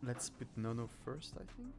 Let's put Nono first, I think.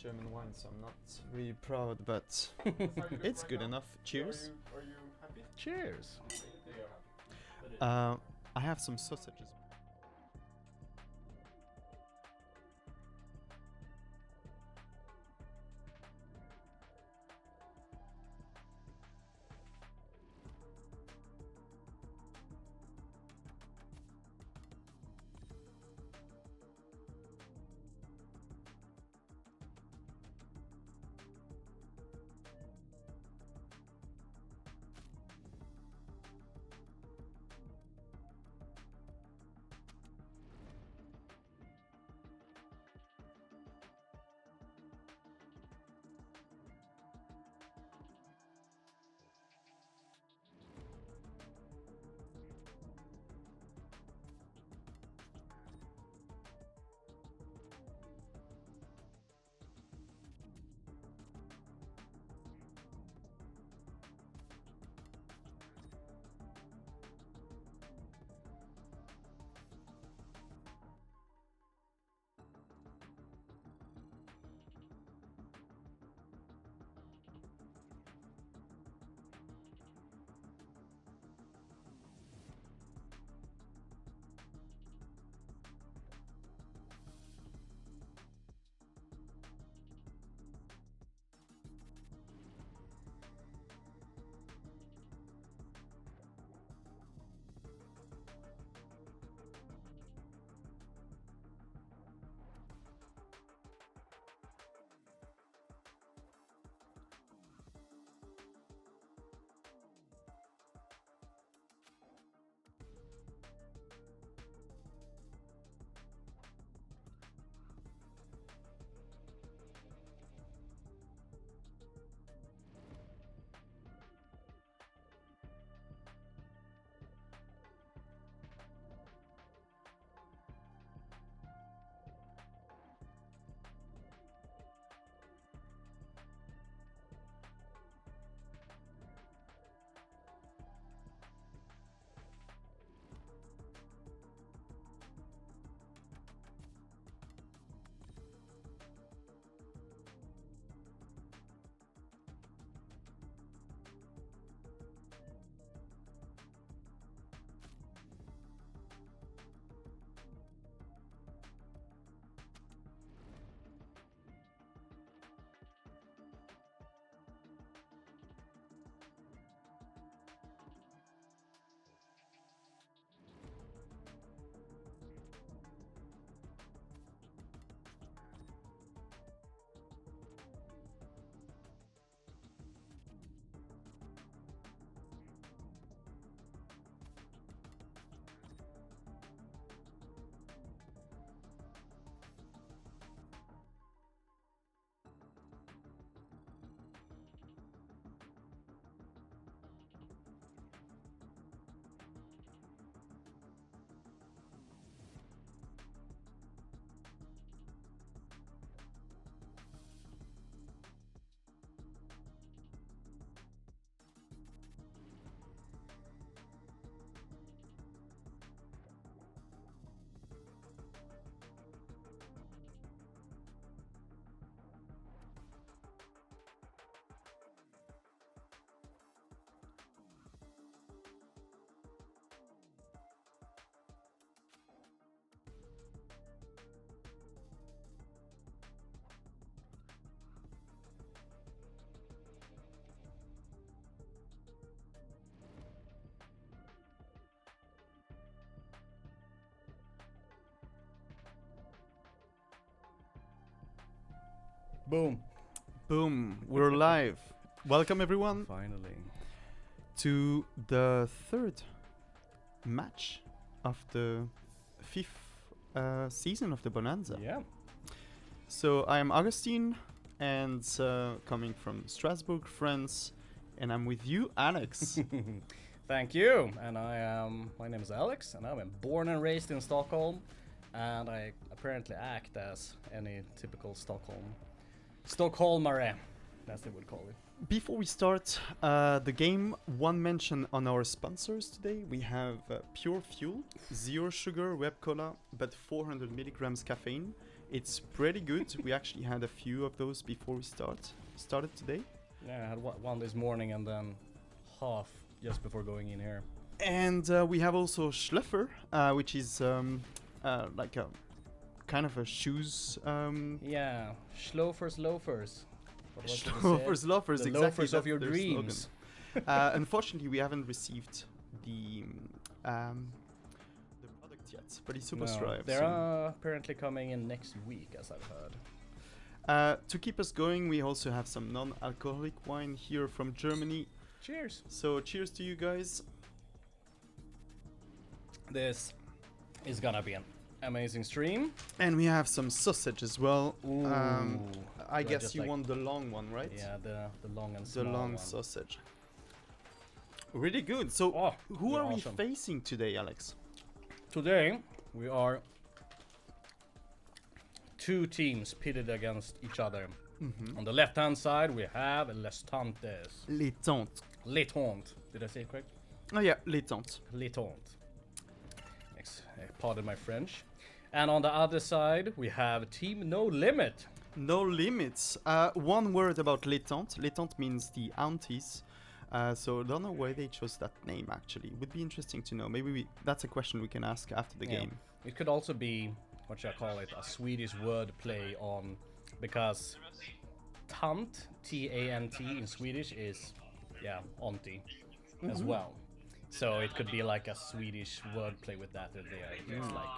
German wine, so I'm not really proud, but it's good enough. Cheers. Are you happy? Cheers. They are happy. I have some sausages. Boom. Boom, we're live. Welcome everyone Finally. to the third match of the fifth season of the Bonanza. Yeah. So I am Augustine and coming from Strasbourg, France, and I'm with you, Alex. Thank you. And my name is Alex, and I'm born and raised in Stockholm, and I apparently act as any typical Stockholmare, as they would call it. Before we start the game, one mention on our sponsors today. We have Pure Fuel, 0 sugar web cola, but 400 milligrams caffeine. It's pretty good. We actually had a few of those before we started today. Yeah, I had one this morning and then half just before going in here. And we have also Schlöffer, which is like a kind of a shoes. Yeah, Schlöffers loafers. What was it you said? Loafers, loafers, The exactly. loafers of that's your their dreams. slogan. Unfortunately, we haven't received the product yet, but it's supposed to arrive They're soon. apparently coming in next week, as I've heard. To keep us going, we also have some non-alcoholic wine here from Germany. Cheers. So cheers to you guys. This is gonna be an amazing stream. And we have some sausage as well. I Do guess just you like- want the long one, right? Yeah, the long and The small long one. sausage. Really good. So Oh, who they're are awesome. we facing today, Alex? Today we are two teams pitted against each other. Mm-hmm. On the left-hand side we have Les Tantes. Les Tantes. Les Tantes. Did I say it correct? Oh yeah, Les Tantes. Les Tantes. Pardon my French. And on the other side we have Team No Limit. No limits. One word about Les Tantes. Les Tantes means the aunties. So I don't know why they chose that name actually. Would be interesting to know. Maybe that's a question we can ask after the Yeah. game. It could also be, what should I call it, a Swedish word play on, because tant, T-A-N-T in Swedish is, yeah, auntie as well. So it could be like a Swedish word play with that. It's like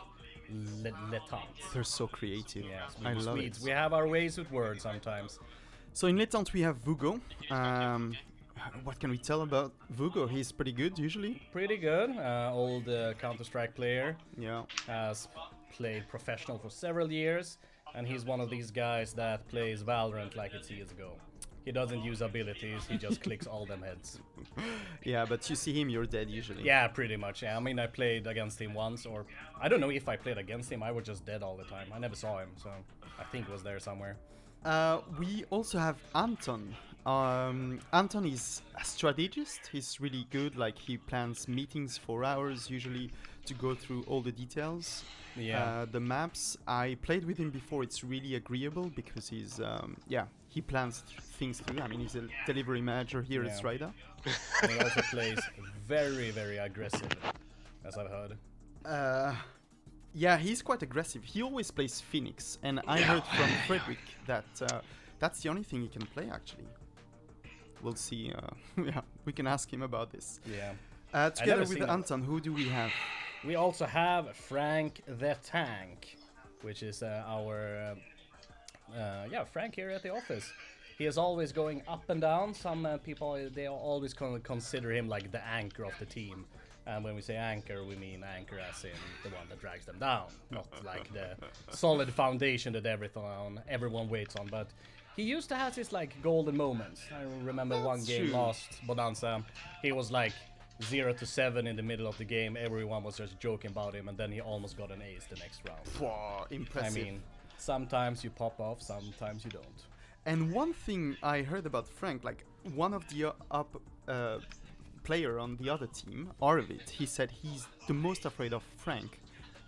le tant. They're so creative. Yeah, I love Swedes. it. We have our ways with words sometimes. So in Les Tantes we have Vugo. What can we tell about Vugo? He's pretty good usually. Pretty good. Old Counter-Strike player. Yeah. Has played professional for several years, and he's one of these guys that plays VALORANT like it's CSGO. He doesn't use abilities, he just clicks all them heads. Yeah, but you see him, you're dead usually. Yeah, pretty much. Yeah, I mean, I played against him once, or I don't know if I played against him. I was just dead all the time. I never saw him, so I think he was there somewhere. We also have Anton. Anton is a strategist. He's really good. Like he plans meetings for hours usually to go through all the details. Yeah. The maps. I played with him before. It's really agreeable because he's he plans things through. I mean, he's a delivery manager here at Yeah. Stryda. And he also plays very, very aggressive, as I've heard. Yeah, he's quite aggressive. He always plays Phoenix, and I heard from Frederick that that's the only thing he can play actually. We'll see. Yeah, we can ask him about this. Yeah. Together never with seen Anton, who do we have? We also have Frank the Tank, which is our Frank here at the office. He is always going up and down. Some people, they always consider him like the anchor of the team. And when we say anchor, we mean anchor as in the one that drags them down, not like the solid foundation that everyone waits on. But he used to have his like golden moments. I remember one That's game true. lost, Bonanza. He was like 0-7 in the middle of the game. Everyone was just joking about him, and then he almost got an ace the next round. Wow, impressive. I mean, sometimes you pop off, sometimes you don't. And one thing I heard about Frank, like one of the player on the other team, Arvid, he said he's the most afraid of Frank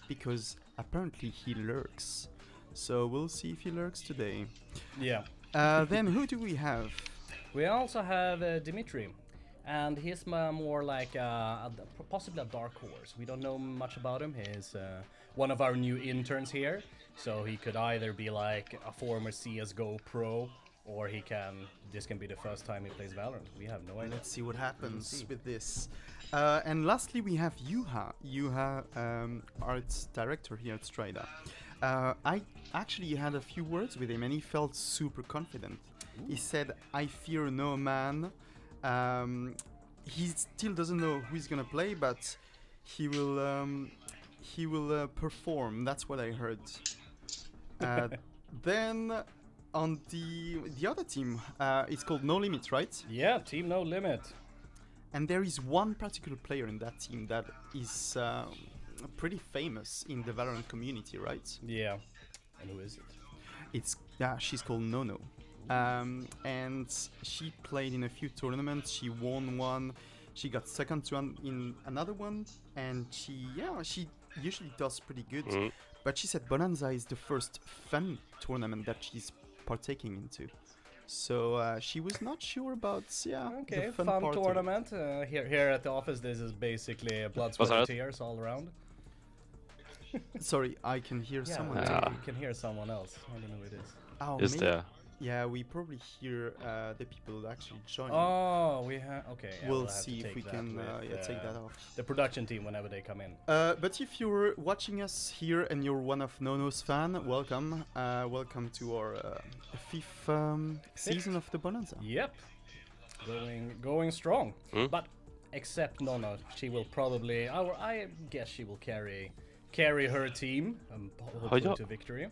because apparently he lurks. So we'll see if he lurks today. Yeah. Then who do we have? We also have Dimitri, and he's more like possibly a dark horse. We don't know much about him. He's one of our new interns here, so he could either be like a former CSGO pro, or this can be the first time he plays Valorant. We have no idea. Let's see what happens see. with this. And lastly, we have Juha, arts director here at Stryda. I actually had a few words with him, and he felt super confident. He said, "I fear no man." He still doesn't know who he's gonna play, but he will perform. That's what I heard. Then on the other team, it's called No Limit, right? Yeah, Team No Limit. And there is one particular player in that team that is pretty famous in the Valorant community, right? Yeah. And who is it? She's called Nono. And she played in a few tournaments. She won one. She got second to in another one, and she usually does pretty good. But she said Bonanza is the first fun tournament that she's partaking into. So she was not sure about Okay, the fun fun part of it. tournament. Here at the office, this is basically blood, sweat, and tears all around. Sorry, I can hear someone. Yeah. You can hear someone else. I don't know who it is. Oh, Is maybe- there? Yeah, we probably hear the people actually joining. Oh, we have. Okay. Yeah, we'll have to see if take we that can with, take that off. The production team whenever they come in. But if you're watching us here and you're one of Nono's fan, welcome. Welcome to our fifth season of the Bonanza. Yep. Going strong. Mm. But except Nono, she will probably. I guess she will carry her team hopefully ja. to victory.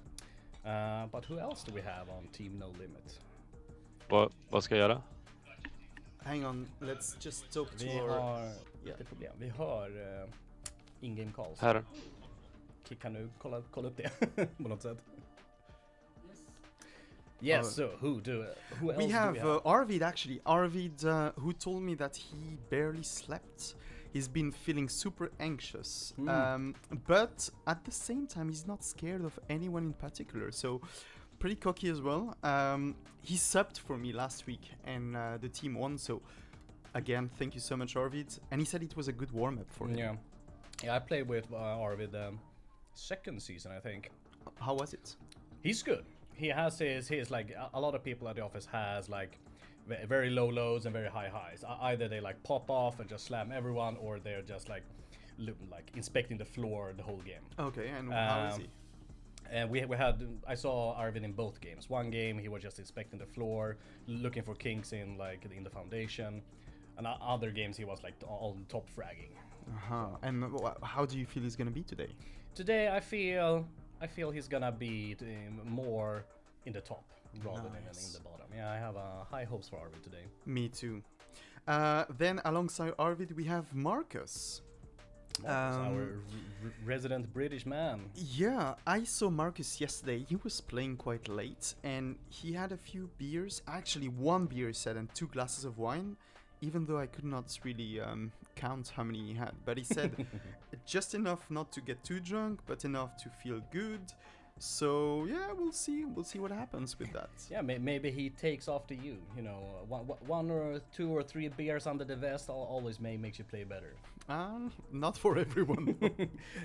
But who else do we have on Team No Limit? Vad ska jag göra? Hang on, let's just talk to Vi our... har Yeah. lite problem. Vi har in-game calls. Här. Kan du kolla upp det på något sätt? Yes, so who else We have, do we have? Arvid actually. Arvid, who told me that he barely slept. He's been feeling super anxious. But at the same time, he's not scared of anyone in particular. So pretty cocky as well. He subbed for me last week and the team won. So again, thank you so much, Arvid. And he said it was a good warm-up for him. Yeah, I played with Arvid second season, I think. How was it? He's good. He has his like a lot of people at the office has like very low lows and very high highs. Either they like pop off and just slam everyone, or they're just like inspecting the floor the whole game. Okay, and how is he? And we had I saw Arvid in both games. One game he was just inspecting the floor, looking for kinks in the foundation, and other games he was like on top fragging. And how do you feel he's gonna be today? Today I feel he's gonna be more in the top rather than in the bottom. Yeah, I have high hopes for Arvid today. Me too. Then alongside Arvid we have Marcus. Our resident British man. Yeah, I saw Marcus yesterday. He was playing quite late and he had a few beers. Actually, one beer he said and 2 glasses of wine, even though I could not really count how many he had. But he said just enough not to get too drunk, but enough to feel good. So yeah, we'll see what happens with that. Yeah, maybe he takes after you. You know, one or 2 or 3 beers under the vest always makes you play better. Not for everyone.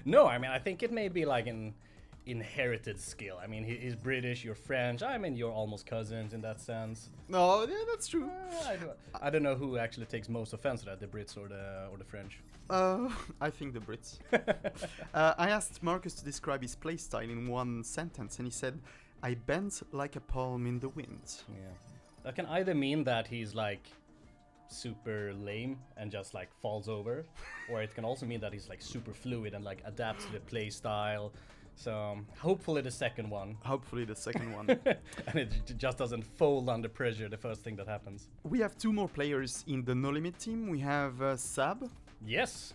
No, I mean I think it may be like an inherited skill. I mean he's British, you're French. I mean you're almost cousins in that sense. No, yeah, that's true. I don't know who actually takes most offense to that, the Brits or the French. I think the Brits. I asked Marcus to describe his playstyle in one sentence, and he said, "I bent like a palm in the wind." Yeah, that can either mean that he's like super lame and just like falls over, or it can also mean that he's like super fluid and like adapts to the play style. So hopefully the second one. Hopefully the second one. And it just doesn't fold under pressure the first thing that happens. We have 2 more players in the No Limit team. We have Sab. Yes.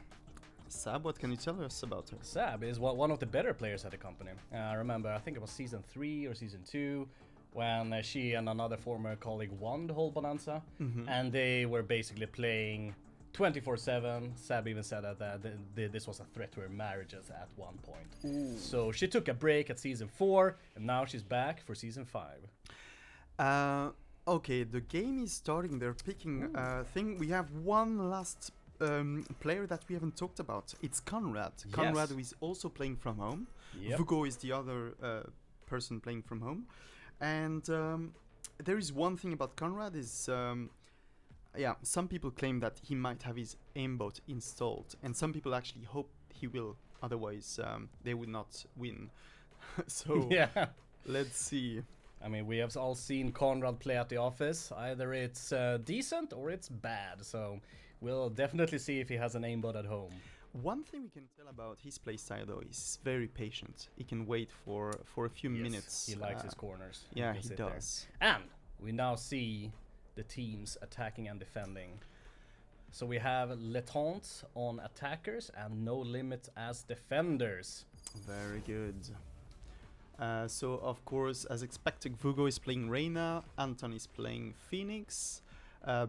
Sab, what can you tell us about her? Sab is one of the better players at the company. I remember, I think it was season 3 or season 2, when she and another former colleague won the whole Bonanza, and they were basically playing 24/7. Sab even said that this was a threat to her marriages at one point. Ooh. So she took a break at season 4, and now she's back for season 5. Okay, the game is starting. They're picking thing. We have one last player that we haven't talked about. It's Conrad. Yes. Conrad, who is also playing from home. Yep. Vugo is the other person playing from home. And there is one thing about Conrad is, some people claim that he might have his aimbot installed, and some people actually hope he will. Otherwise, they would not win. So Yeah. let's see. I mean, we have all seen Conrad play at the office. Either it's decent or it's bad. So we'll definitely see if he has an aimbot at home. One thing we can tell about his playstyle though, he's very patient. He can wait for a few Yes, minutes. He likes his corners. Yeah, can he sit there. does. And we now see the teams attacking and defending. So we have Letente on attackers and No Limit as defenders. Very good. So of course, as expected, Vugo is playing Reyna, Anton is playing Phoenix,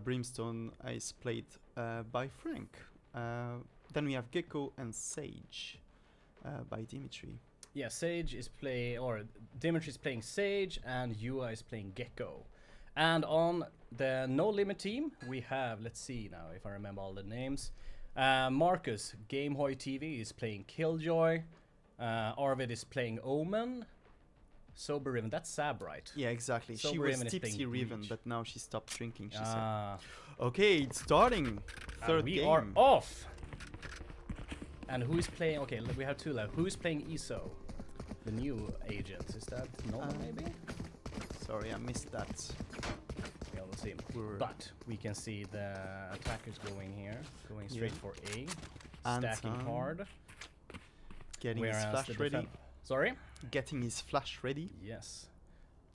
Brimstone is played by Frank. Then we have Gecko and Sage by Dimitri. Yeah, Sage is Dimitri is playing Sage and Yua is playing Gecko. And on the No Limit team, we have, let's see now if I remember all the names. Marcus, Gamehoy TV is playing Killjoy. Arvid is playing Omen. Sober Riven, that's Sab, right? Yeah, exactly. She Sober was Riven is tipsy playing Riven, Breach. but now she stopped drinking, she said. Ah, Okay, it's starting. Third we game. are off. And who is playing? Okay, we have two left. Who is playing ESO? The new agent. Is that Nova maybe? Sorry, I missed that. Yeah, we'll see. We're- But we can see the attackers going here, going straight Yeah. for A, Anton stacking hard. Getting his Whereas flash the ready. Sorry. Getting his flash ready. Yes.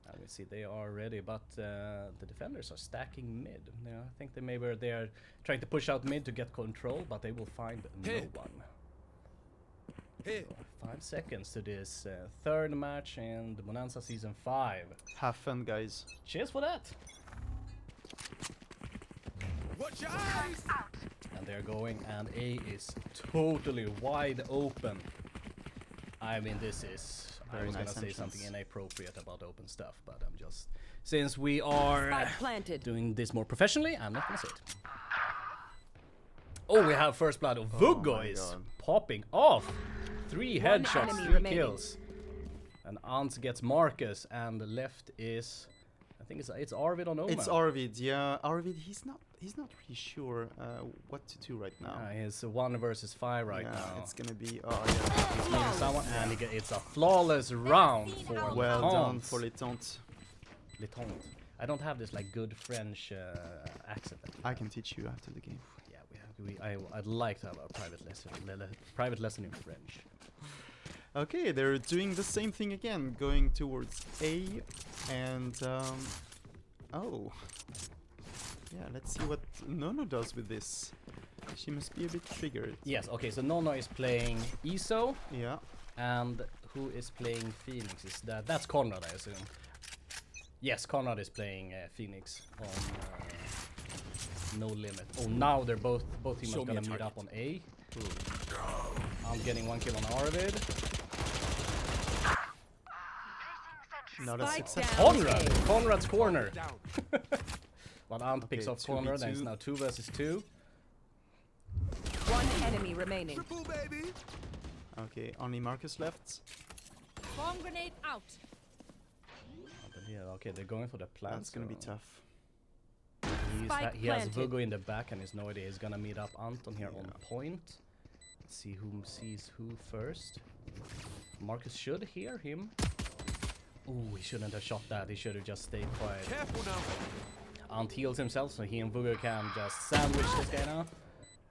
And we see they are ready, but the defenders are stacking mid. Yeah, I think they are trying to push out mid to get control, but they will find no one. So 5 seconds to this third match in the Bonanza Season 5. Have fun, guys. Cheers for that! Watch your eyes! And they're going, and A is totally wide open. I mean, this is... I Very was nice gonna say something entrance. inappropriate about open stuff, but I'm just... Since we are Spike planted. doing this more professionally, I'm not gonna say it. Oh, we have first blood. Vugo my is God. popping off. 3 One headshots, enemy 3 remaining. kills. And Ant gets Marcus, and the left is... I think it's Arvid on Omen. It's Arvid, yeah. Arvid, he's not really sure what to do right now. He's 1 versus 5 right yeah, now. it's gonna be. Oh yeah. He's meeting someone, and it's a flawless round for Well done Letente. for Letente. Letente. I don't have this like good French accent. that you I have. can teach you after the game. Yeah, I'd like to have a private lesson in French. Okay, they're doing the same thing again, going towards A, and oh, yeah. Let's see what Nono does with this. She must be a bit triggered. Yes. Okay. So Nono is playing ESO, Yeah. and who is playing Phoenix? Is that's Conrad, I assume. Yes, Conrad is playing Phoenix on No Limit. Oh, now they're both teams are gonna meet up on A. I'm getting 1 kill on Arvid. Not a Spike success. down. Conrad! Conrad's corner! But Ant picks Okay, off Conrad, and it's 2v2. now 2 versus 2. One enemy remaining. Triple, baby! Okay, only Marcus left. Bomb grenade out. Yeah, okay, they're going for the plant. That's gonna be so tough. Spike he has planted. Vugo in the back, and he's no idea he's gonna meet up Anton here on Yeah. point. Let's see who sees who first. Marcus should hear him. Ooh, he shouldn't have shot that. He should have just stayed quiet. Careful now. Ant heals himself, so he and Vugo can just sandwich this guy now.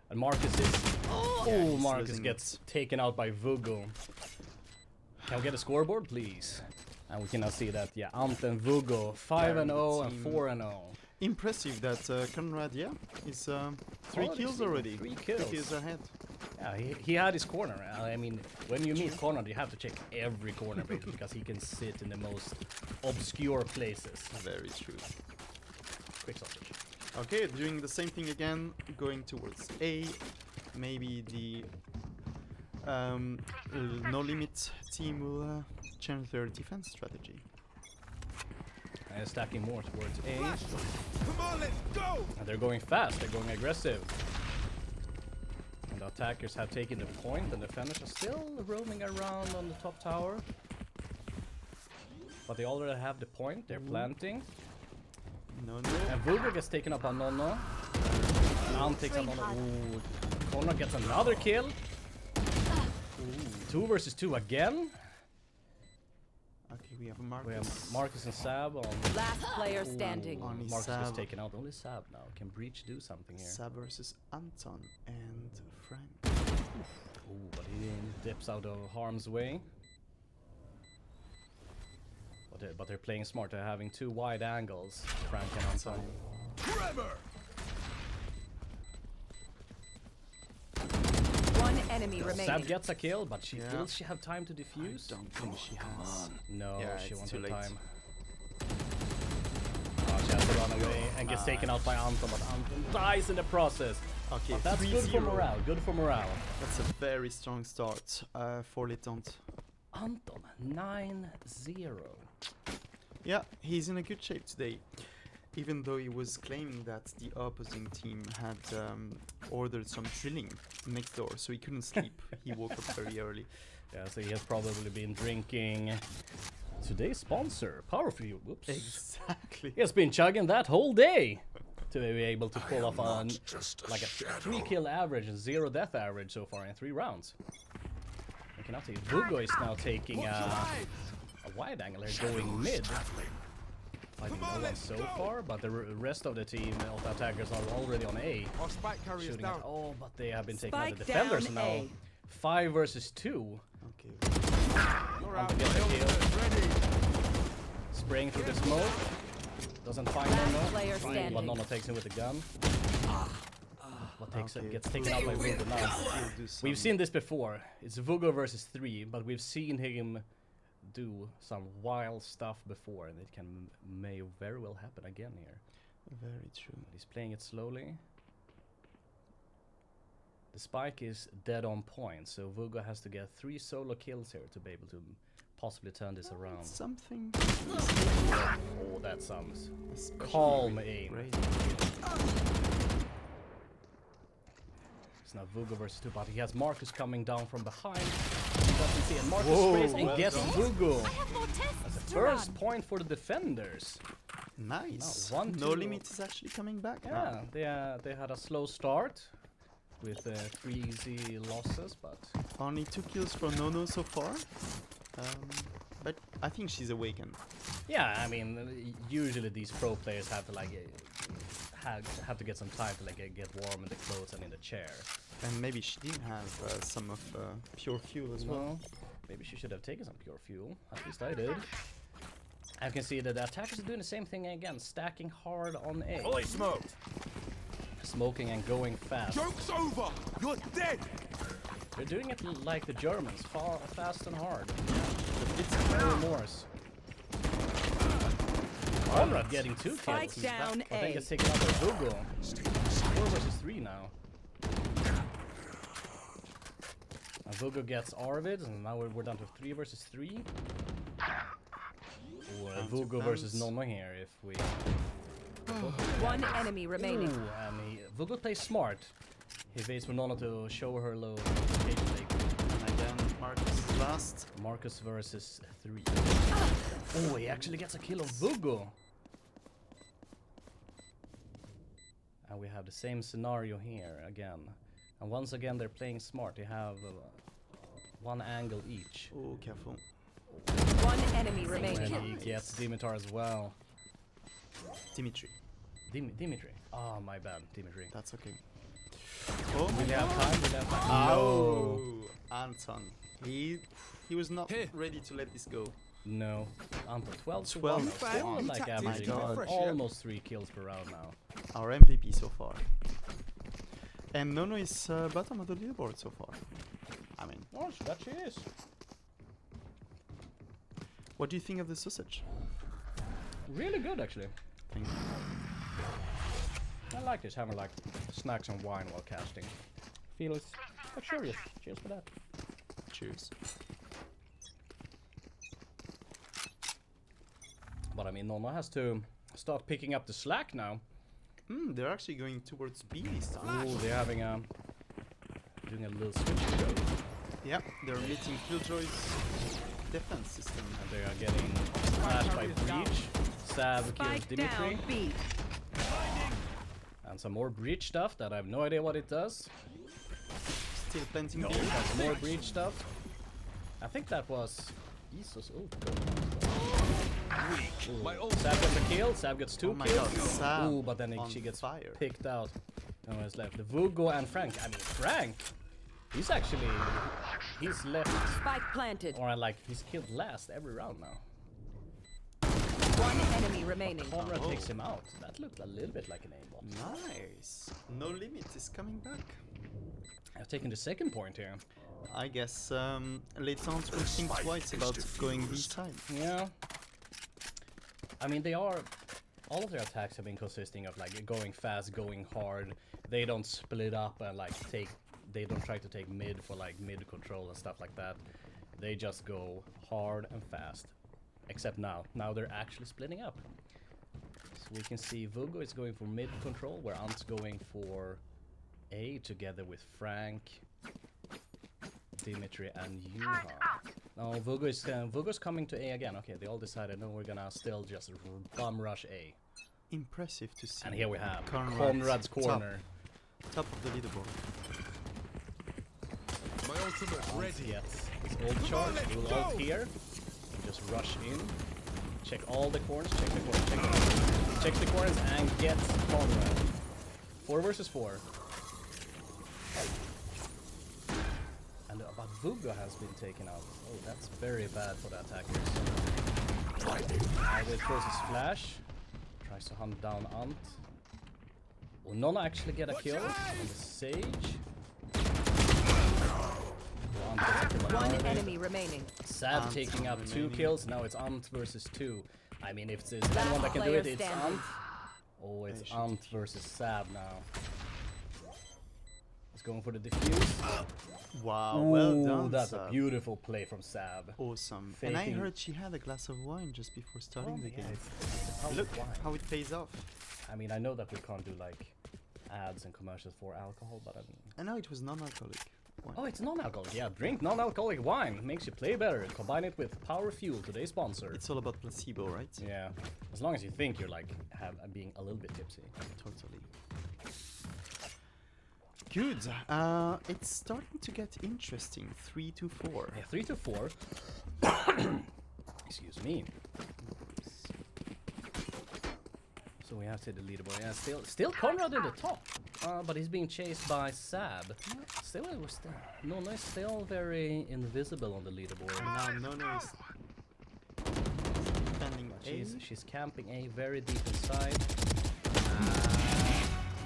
And Marcus is... Oh, he's Marcus losing gets taken out by Vugo. Can we get a scoreboard, please? And we can now see that, yeah, Ant and Vugo, 5-0 and team. 4-0. Impressive that Conrad, yeah, is 3 Oh, kills this- already. 3 kills. 3 kills ahead. Yeah, he had his corner. I mean, when you meet Conrad, you have to check every corner basically, because he can sit in the most obscure places. Very true. Quick sausage. Okay, doing the same thing again, going towards A. Maybe the No Limit team will change their defense strategy. Stacking more towards A. Come on, let's go! And they're going fast, they're going aggressive. And the attackers have taken the point, and the defenders are still roaming around on the top tower. But they already have the point, they're planting. No. And Vulgar gets taken up on Nono. And Ant takes up Nono. Ooh, Conrad gets another kill. Ooh, 2 versus 2 again. we have Marcus. We have Marcus and Sab on. Last player standing. Only Marcus was Sab. taken out. Only Sab now. Can Breach do something here? Sab versus Anton and Frank. Ooh, but he dips out of harm's way. But they're playing smart. They're having two wide angles. Frank and Anton. Trevor! One enemy remaining. Sab gets a kill, but Yeah. will she have time to defuse? Don't think she has. No, Yeah, she it's won't too have late. time. Oh, she has to run away and gets taken out by Anton, but Anton dies in the process. Okay, But that's good for 3-0. morale. Good for morale. That's a very strong start for Litant. Anton 9-0. Yeah, he's in a good shape today. Even though he was claiming that the opposing team had ordered some drilling next door, so he couldn't sleep. He woke up very early. Yeah, so he has probably been drinking today's sponsor, Power Fuel. Whoops. Exactly. He has been chugging that whole day to be able to pull off a 3-kill average and 0 death average so far in 3 rounds. You cannot see Vugo is now taking a wide angle here, going mid. Fighting no one so far, but the rest of the team of the attackers are already on A. Our spike carrier's Shooting down. at, oh, but they have been taking out Spike the defenders down now. A. 5 versus 2. Okay. You're On out. to get the My kill. ultimate's ready. Spraying through the smoke. Doesn't find Last Nono. player But standing. Nono takes him with the gun. But Okay. gets taken out by Vugo now. He'll do some- We've seen this before. It's Vugo versus 3, but we've seen him do some wild stuff before, and it may very well happen again here. Very true. But he's playing it slowly. The spike is dead on point, so Vugo has to get 3 solo kills here to be able to possibly turn this around. Something. Oh, that sounds calm aim. Great. It's now Vugo versus 2, but he has Marcus coming down from behind. He doesn't see it. Marcus Whoa, sprays and well gets done. Vugo. I have more tests That's the to first run. point for the defenders. Nice. No, 1, No 2. Limit is actually coming back Yeah, now. they had a slow start with 3 easy losses, but Only 2 kills from Nono so far. But I think she's awakened. yeah, I mean, usually these pro players have to like have to get some time to like get warm in the clothes and in the chair. And maybe she didn't have some of pure fuel as well. Well, maybe she should have taken some pure fuel. At least I did. I can see that the attackers are doing the same thing again, stacking hard on A. Fully smoked. Smoking and going fast. Joke's over. You're dead. They're doing it like the Germans, fast and hard. It's no remorse. Conrad getting 2 kills. Spike down I think A. it's taken out by Vugo. 4 versus 3 now. And Vugo gets Arvid, and now we're down to 3 versus 3. Or Time to Vugo versus bounce. Nono here if we... One enemy remaining. Ooh, and Vugo plays smart. He waits for Nono to show her low occasionally. And again, Marcus is last. Marcus versus 3. Oh, he actually gets a kill of Vugo. And we have the same scenario here again. And once again, they're playing smart. They have 1 angle each. Oh, careful. One enemy remaining. And he gets Dimitar as well. Dimitri. Dimitri. Oh, my bad, Dimitri. That's okay. Oh, Will you have time? Will you have time? oh, Anton. He was not Here. ready to let this go. No. Anton, 12 to 12 1. to Still 1. like He tapped averaging in. Fresh, yeah. almost 3 kills per round now. Our MVP so far. And Nono is bottom of the leaderboard so far. I mean, Oh, that she is. what do you think of the sausage? Really good, actually. Thank you. I like this, having like snacks and wine while casting. Feels luxurious. Cheers for that. Cheers. But I mean, Nono has to start picking up the slack now. They're actually going towards B this time. Oh, they're having doing a little switch. Yeah, they're meeting Killjoy's defense system. And they are getting slashed by Breach. Sav kills Spike Dimitri. down B. And some more Breach stuff that I have no idea what it does. Still planting No, B. that's more Breach stuff. I think that was Iso's ult. Weak. My ult. Sab gets a kill, Sab gets 2 Oh my kills. god, Sam Ooh, but then on she gets fire. picked out. No one is left. Vugo and Frank. I mean, Frank, he's actually, he's left, Spike planted. or like, he's killed last every round now. One enemy remaining. Conrad Oh. takes him out. That looked a little bit like an aimbot. Nice. No Limit is coming back. I've taken the second point here. I guess Leighton's will think twice about going B side. Yeah. I mean, they are, all of their attacks have been consisting of like going fast, going hard. They don't split up and like they don't try to take mid for like mid control and stuff like that. They just go hard and fast. Except now. Now they're actually splitting up. So we can see Vugo is going for mid control, where Ant's going for A together with Frank, Dimitri, and Yuha. No, Vugo's coming to A again. Okay, they all decided, no, we're gonna still just bum rush A. Impressive to see. And here we have Conrad's Conrad's corner. Top of the leaderboard. My ultimate Ant ready. gets his ult charge. We'll ult here. Just rush in. Check all the corners. Check the corners. Check the corners and get Conrad. 4 versus 4. And but Vugo has been taken out. Oh, that's very bad for the attackers. Ivy throws his flash. Tries to hunt down Ant. Will Nona actually get a kill on the Sage? Ant gets a kill on One Ivy. enemy remaining. Sab Ant taking up 2 remaining. kills. Now it's Ant versus 2. I mean, if there's anyone that can do player it, it's standing. Ant. Oh, it's They should Ant versus Sab now. He's going for the defuse. Wow, well Ooh, done. that's a Sab. beautiful play from Sab. Awesome. And I Faking- heard she had a glass of wine just before starting the yeah, game. it's a power Look wine. how it pays off. I mean, I know that we can't do like ads and commercials for alcohol, but I mean, And now it was non-alcoholic wine. oh, it's non-alcoholic. Yeah, drink non-alcoholic wine. Makes you play better. Combine it with Power Fuel, today's sponsor. It's all about placebo, right? Yeah, as long as you think you're like being a little bit tipsy. Totally. Good. It's starting to get interesting. 3 to 4. Yeah, 3 to 4. Excuse me. So we have to the leaderboard. Yeah, still Conrad in the top, but he's being chased by Sab. Still, Nona is still very invisible on the leaderboard. Now Nono is defending But A. she's camping A very deep inside.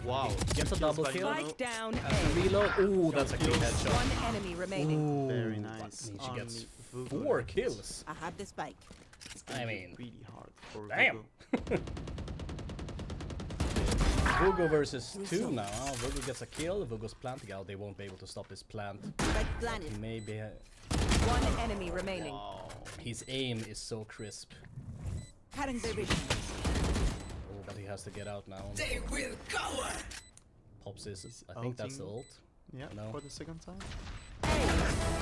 Wow. Gets a double by kill. Nono. Spike down And A. reload. Ooh, that's a clean kills. headshot. One enemy remaining. Ooh, Very that nice. means she Only gets Vugo 4 left. kills. I have the spike. It's gonna I be mean, really hard for damn. Vugo. Vugo versus 2 now. Vugo gets a kill. Vugo's planting out. They won't be able to stop his plant. Spike He planted. may be. One enemy remaining. Wow. His aim is so crisp. Cutting their vision. Oh, but he has to get out now. They will cover. Pops his. He's I think that's the ulting. ult. Yeah, No. for the second time.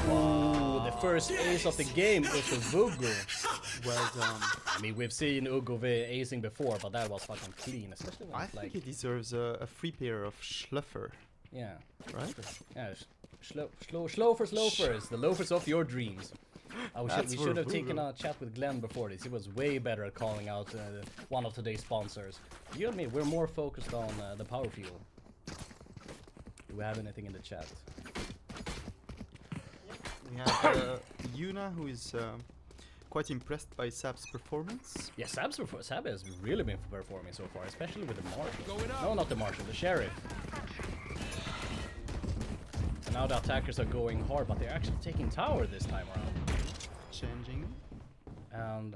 Ooh, the first ace of the game is for Vugo. Well done. I mean, we've seen Ugo acing before, but that was fucking clean, especially when I it's think like, he deserves a free pair of Schluffer, yeah, right? yeah, Slowfers, the loafers of your dreams. Oh, That's we for should have taken Vugo. a chat with Glenn before this. He was way better at calling out one of today's sponsors. You and me, we're more focused on the Power Fuel. Do we have anything in the chat? We have Yuna, who is quite impressed by Sab's performance. Yeah, Sab has really been performing so far, especially with the Marshal. Going up. No, not the Marshal, the Sheriff. And now the attackers are going hard, but they're actually taking tower this time around. Changing. And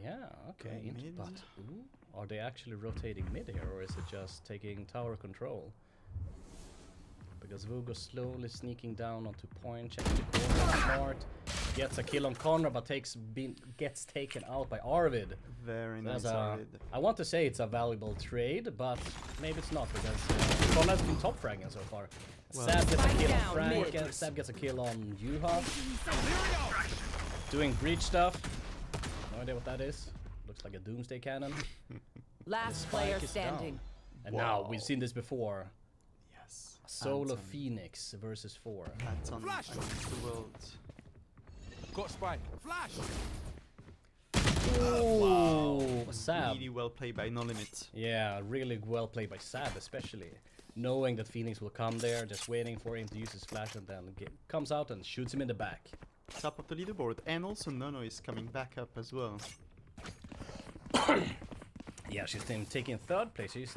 yeah, okay. Going mid. But ooh, are they actually rotating mid here, or is it just taking tower control? Because Vugo slowly sneaking down onto point, checking the corner, smart, gets a kill on Conrad, but gets taken out by Arvid. Very There's nice, a- Arvid. I want to say it's a valuable trade, but maybe it's not, because Conrad's been top fragging so far. Well- Sab gets a Spike kill on down Frank, mid. and Sab gets a kill on Yuha. Doing breach stuff. No idea what that is. Looks like a doomsday cannon. Last Spike player is standing. down. And now, Wow. we've seen this before. Yes. Solo Anton. Phoenix versus 4. Anton Flash! against the world. Got spike. Flash. Oh, Sab. Really well played by No Limit. Yeah, really well played by Sab, especially. Knowing that Phoenix will come there, just waiting for him to use his flash, and then comes out and shoots him in the back. Top of the leaderboard, and also Nono is coming back up as well. Yeah, she's taking third place. She's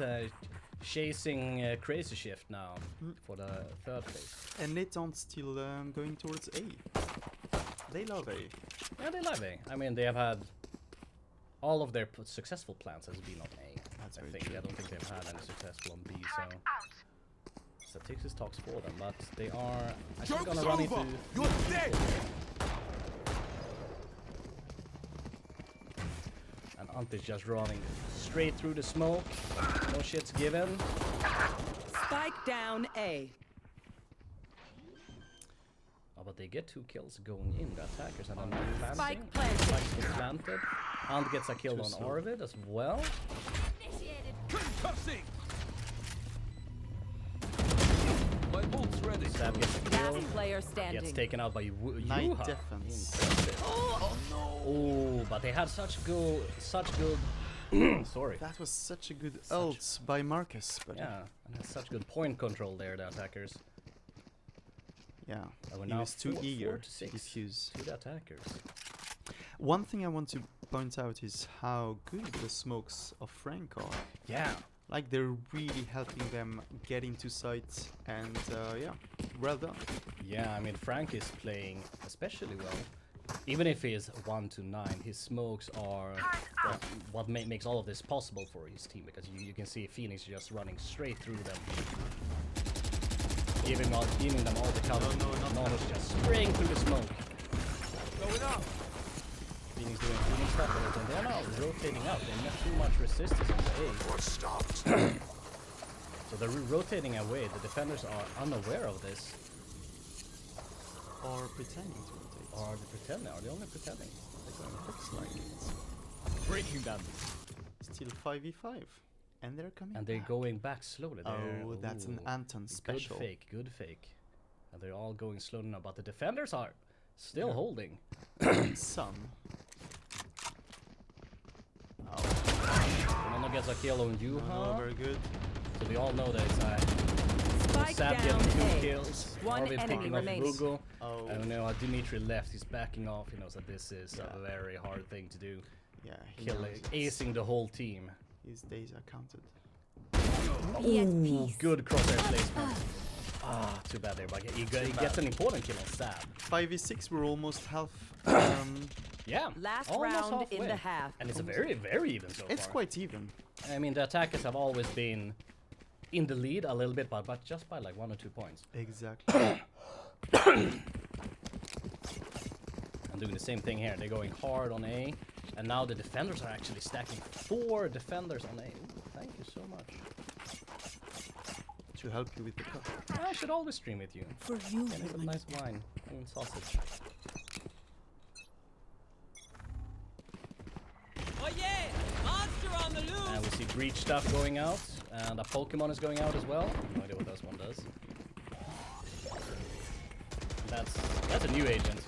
chasing Crazy Shift now for the third place. And Litan's still going towards A. They love A. Yeah, they love A. I mean, they have had all of their successful plans has been on A. That's I very think. true. I don't think they've had any successful on B. So statistics talks for them, but they are. I think Joke's gonna run over! into. You're dead! And Ant is just running straight through the smoke. No shit's given. Spike down A. Oh, but they get 2 kills going in, the attackers, and then planting. Spike planted. Spikes get planted. Ant gets a kill Too on slow. Arvid as well. Concussing! My ult's ready. Sab gets a kill. Last player standing. Gets taken out by Night Yuha. defense. Impressive. Oh, but they had such good, sorry. That was such a good ult by Marcus. But Yeah, and has such good point control there, the attackers. yeah, And we're he now was too 4 eager to to 6 defuse. to the attackers. One thing I want to point out is how good the smokes of Frank are. Yeah, Like they're really helping them get into sight, and yeah, well done. yeah. I mean, Frank is playing especially well. Even if he is 1 to 9, his smokes are what makes all of this possible for his team, because you can see Phoenix just running straight through them, giving them all the cover. No, not Nono's just spraying through the smoke. Going up! Phoenix doing Phoenix stuff, and they're now rotating out. They have too much resistance on the A. So they're rotating away. The defenders are unaware of this. Or pretending to rotate. Are they pretending? Are they only pretending? Looks like it. Breaking them. Still 5v5, and they're coming. And they're back. going back slowly. Oh, that's an Anton special. Good fake, good fake. And they're all going slowly now, but the defenders are still holding. Some. Mono gets a kill on Oh, Yuha. no, very good. So we all know that it's Spike Sab down getting 2 A. kills. One Arvid enemy picking off remains. Vugo. Oh, I don't know, Dimitri left, he's backing off. He knows that this is Yeah. a very hard thing to do. yeah. He Killing, knows it's- acing the whole team. His days are counted. Be at peace. Good crosshair placement. Ah, too bad there, but he gets an important kill on Sab. 5v6, we're almost half. Yeah, Last almost round in halfway. the half. And it's a very, very even so It's far. quite even. I mean, the attackers have always been in the lead a little bit, but just by like 1 or 2 points. Exactly. And doing the same thing here. They're going hard on A, and now the defenders are actually stacking 4 defenders on A. Ooh, thank you so much. To help you with the cut. I should always stream with you. For you, Getting some nice wine and sausage. Oh yeah! Monster on the loose! And we see breach stuff going out, and a Pokemon is going out as well. No idea what this one does. That's a new agent.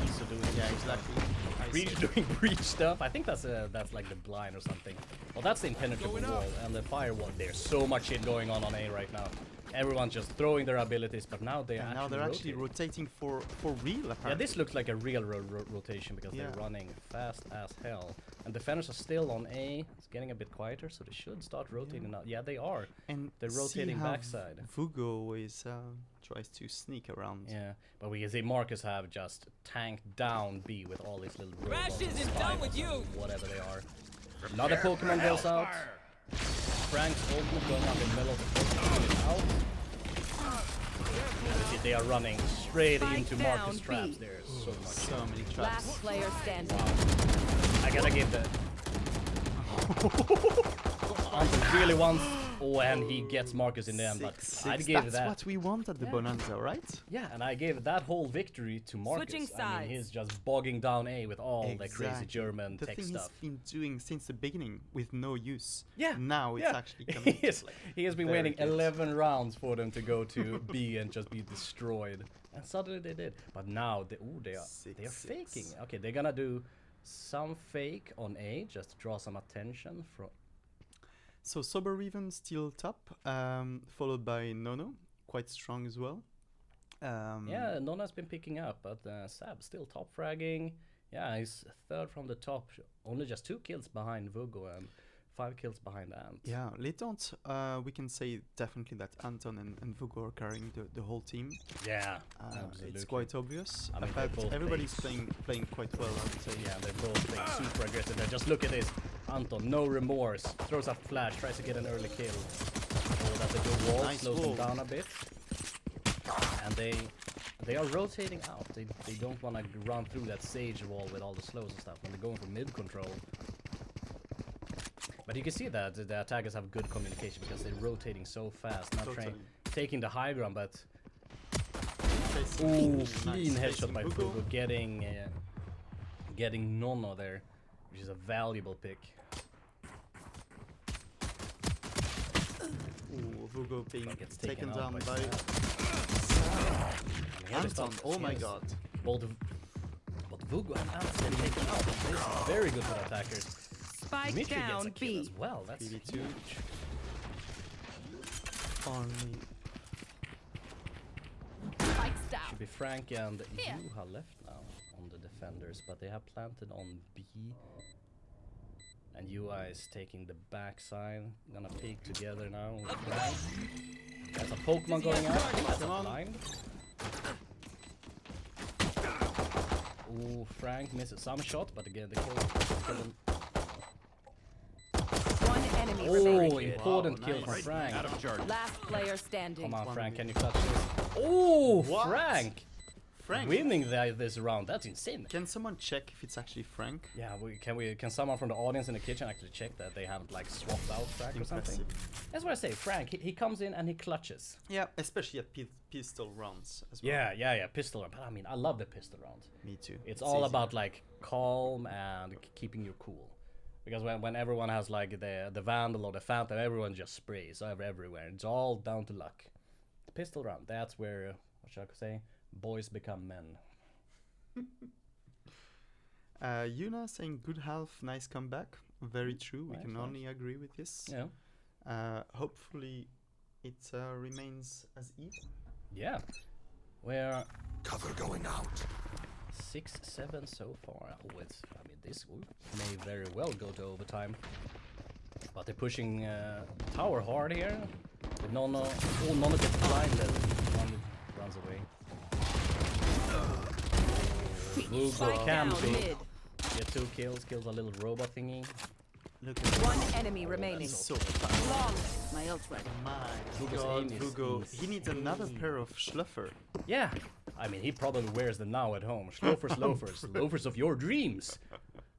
Also doing Exactly. I breach see. doing breach stuff. I think that's like the blind or something. Well, that's the impenetrable Going up. wall and the firewall. There's so much shit going on A right now. Everyone's just throwing their abilities, but now they are And now they're actually rotating. rotating for real, apparently. Yeah, this looks like a real rotation because Yeah. they're running fast as hell. And defenders are still on A. It's getting a bit quieter, so they should start rotating now. Yeah, they are. And They're see rotating how backside. Vugo is tries to sneak around. Yeah, but we can see Marcus have just tanked down B with all these little Rash robots and isn't done with spiders you. and whatever they are. Another Pokemon goes out. Frank's ultimate going up in the middle of the Pokemon out. And we see they are running straight Spike into down Marcus B. traps. There's so much. So many traps. Last player standing. I gotta give the. Ant really wants. Oh, and he gets Marcus in the end, but 6-6. I'd give That's that. what we want at the Bonanza, right? Yeah, and I gave that whole victory to Marcus. Switching I mean, sides. he's just bogging down A with all the crazy Exactly. German The tech thing stuff. he's been doing since the beginning with no use. Yeah, Now it's yeah. actually coming. He has been Very waiting good. 11 rounds for them to go to B and just be destroyed. And suddenly they did. But now they are 6-6. faking. Okay, they're gonna do some fake on A just to draw some attention from. So Sober Raven still top, followed by Nono, quite strong as well. Yeah, Nona's been picking up, but Sab still top fragging. Yeah, he's third from the top, only just 2 kills behind Vugo and 5 kills behind Ant. Yeah, Latent, we can say definitely that Anton and Vugo are carrying the whole team. Yeah, absolutely. It's quite obvious. I mean, but they both everybody's play playing quite well, I would say. Yeah, they're both playing super aggressive there. Just look at this. Anton, no remorse. Throws a flash, tries to get an early kill. Oh, that's a good wall. Nice Slows wall. them down a bit. And they are rotating out. They don't want to run through that Sage wall with all the slows and stuff. And they're going for mid control. But you can see that the attackers have good communication because they're rotating so fast. Not Totally. taking the high ground, but Facing ooh, nice, clean headshot facing by Vugo. Fugo, getting Nono there, which is a valuable pick. Ooh, Vugo being But gets taken taken out down by by Here they Anton. start Oh my kills. god. Both Vugo and Ant get taken out. This is very good for the attackers. Spike Dimitri gets a down kill B. as well. That's 3v2. huge. Only Spike's down. Should be Frank and Here. Juha left now on the defenders, but they have planted on B. And UI is taking the backside. Gonna peek together now with Frank. There's a Pokemon going out. That's a Come on. blind. Ooh, Frank misses some shot, but again the kill him. One enemy Oh, remaining. important Wow, kill nice. from Frank. Out of charge. Last player standing. Come on, One Frank, mid. can you clutch this? Oh, What? Frank! Frank. Winning this round. That's insane. Can someone check if it's actually Frank? Yeah, can someone from the audience in the kitchen actually check that they haven't like swapped out Frank or something? Impressive. That's what I say. Frank, he comes in and he clutches. Yeah, especially at pistol rounds as well. Yeah, pistol round. But I mean, I love the pistol round. Me too. It's all easy. about like calm and keeping you cool. Because when everyone has like the Vandal or the Phantom, everyone just sprays everywhere. It's all down to luck. The pistol round, that's where, what should I say, boys become men. Yuna saying good half, nice comeback. Very true. We Nice, can nice. only agree with this. Yeah. Hopefully, it remains as even. Yeah. We're Cover going out. 6-7 so far. Oh, I mean, this may very well go to overtime. But they're pushing tower hard here. With Nono gets blinded. One runs away. Vugo Spike down camping. mid. Get 2 kills a little robot thingy. Look at One enemy remaining. He's so fast. Flawless. My ult ready. My Vugo's god, aim is Vugo. He needs another insane. pair of Schluffer. Yeah, I mean, he probably wears them now at home. Loafers, loafers of your dreams.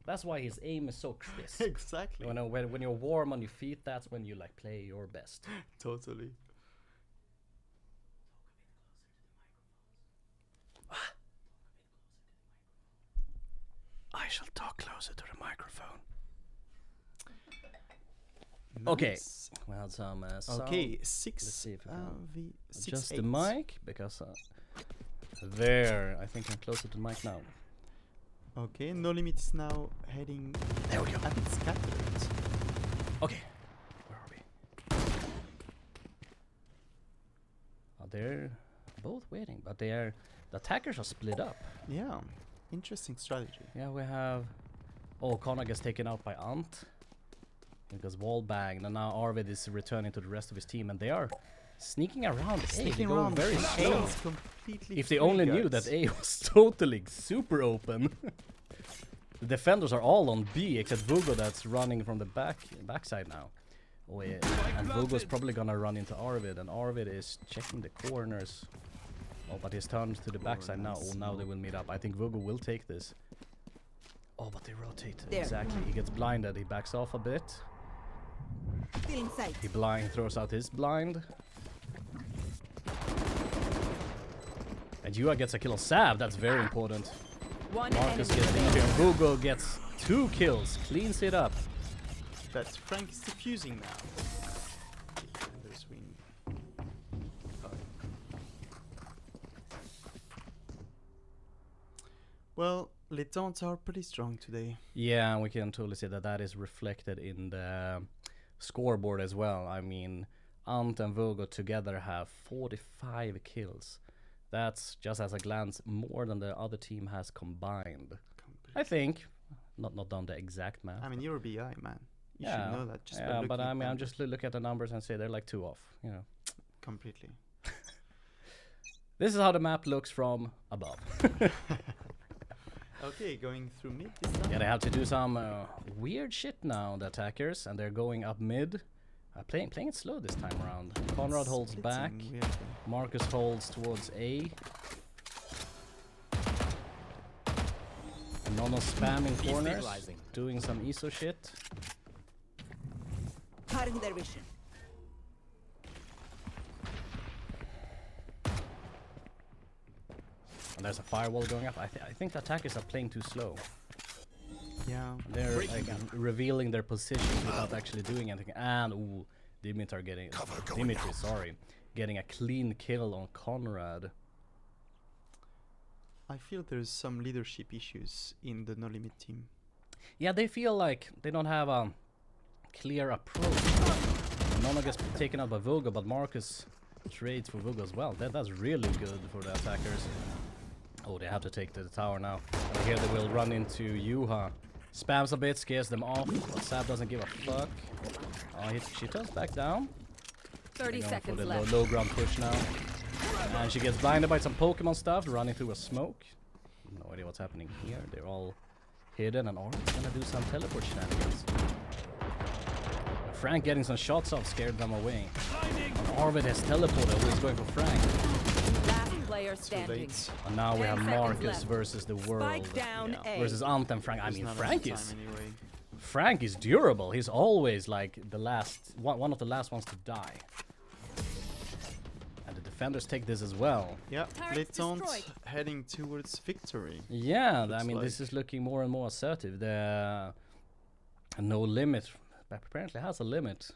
That's why his aim is so crisp. Exactly. When you're warm on your feet, that's when you like play your best. Totally. I shall talk closer to the microphone. Okay. Nice. We had some sound. Okay, Let's 6 see if we can v 6 Adjust 8. the mic because there. I think I'm closer to the mic now. Okay, No Limit is now heading There we go. a bit scattered. Okay. Where are we? They're both waiting, but the attackers are split up. Yeah, interesting strategy. Yeah, we have. Oh, Connor gets taken out by Ant. Because wall banged, and now Arvid is returning to the rest of his team, and they are sneaking around A. Sneaking They're going around very A slow. is completely If they free, only knew guys. that A was totally super open. The defenders are all on B except Vugo that's running from the backside now. Oh, yeah. And Vugo's probably gonna run into Arvid, and Arvid is checking the corners. Oh, but he's turned to the backside now. Oh, now they will meet up. I think Vugo will take this. Oh, but they rotate. There. Exactly. He gets blinded. He backs off a bit. Still in sight. He throws out his blind. And Yua gets a kill on Sav. That's very important. One Marcus enemy gets remaining. into him. Vugo gets 2 kills. Cleans it up. But Frank is defusing now. Defenders win. Well, Litons are pretty strong today. Yeah, we can totally see that that is reflected in the scoreboard as well. I mean, Ant and Vogo together have 45 kills. That's, just as a glance, more than the other team has combined. I think. Not done the exact math. I mean, you're a BI, man. You yeah, should know that. Just by yeah, but looking I at mean, I'm them. just look at the numbers and say they're like 2 off, you know. Completely. This is how the map looks from above. Okay, going through mid this time. Yeah, they have to do some weird shit now, the attackers, and they're going up mid. Playing it slow this time around. Conrad holds Splitting back. weirdly. Marcus holds towards A. Nono spamming corners, Destabilizing. doing some ISO shit. Cutting their vision. And there's a firewall going up. I think the attackers are playing too slow. Yeah. They're like revealing their positions without actually doing anything. And ooh, Dimitri getting a clean kill on Conrad. I feel there's some leadership issues in the No Limit team. Yeah, they feel like they don't have a clear approach. Nono gets taken out by Vogo, but Marcus trades for Vogo as well. That's really good for the attackers. Oh, they have to take the tower now. And here they will run into Yuha. Spams a bit, scares them off, but Sab doesn't give a fuck. Oh, she turns back down. 30 Going seconds for the left. low ground push now. And she gets blinded by some Pokemon stuff, running through a smoke. No idea what's happening here. They're all hidden, and Orange gonna do some teleport shenanigans. Frank getting some shots off scared them away. Arvid has teleported, who's going for Frank. Last player Too standing. late. And now we 10 have seconds Marcus left. versus the world. Spike down A. Versus Ant and Frank. I There's mean, not Frank enough is time anyway. Frank is durable. He's always like the last one of the last ones to die. And the defenders take this as well. Yeah, Turrets Litons destroyed. heading towards victory. Yeah, I Looks mean, this like. is looking more and more assertive. The no limit apparently has a limit.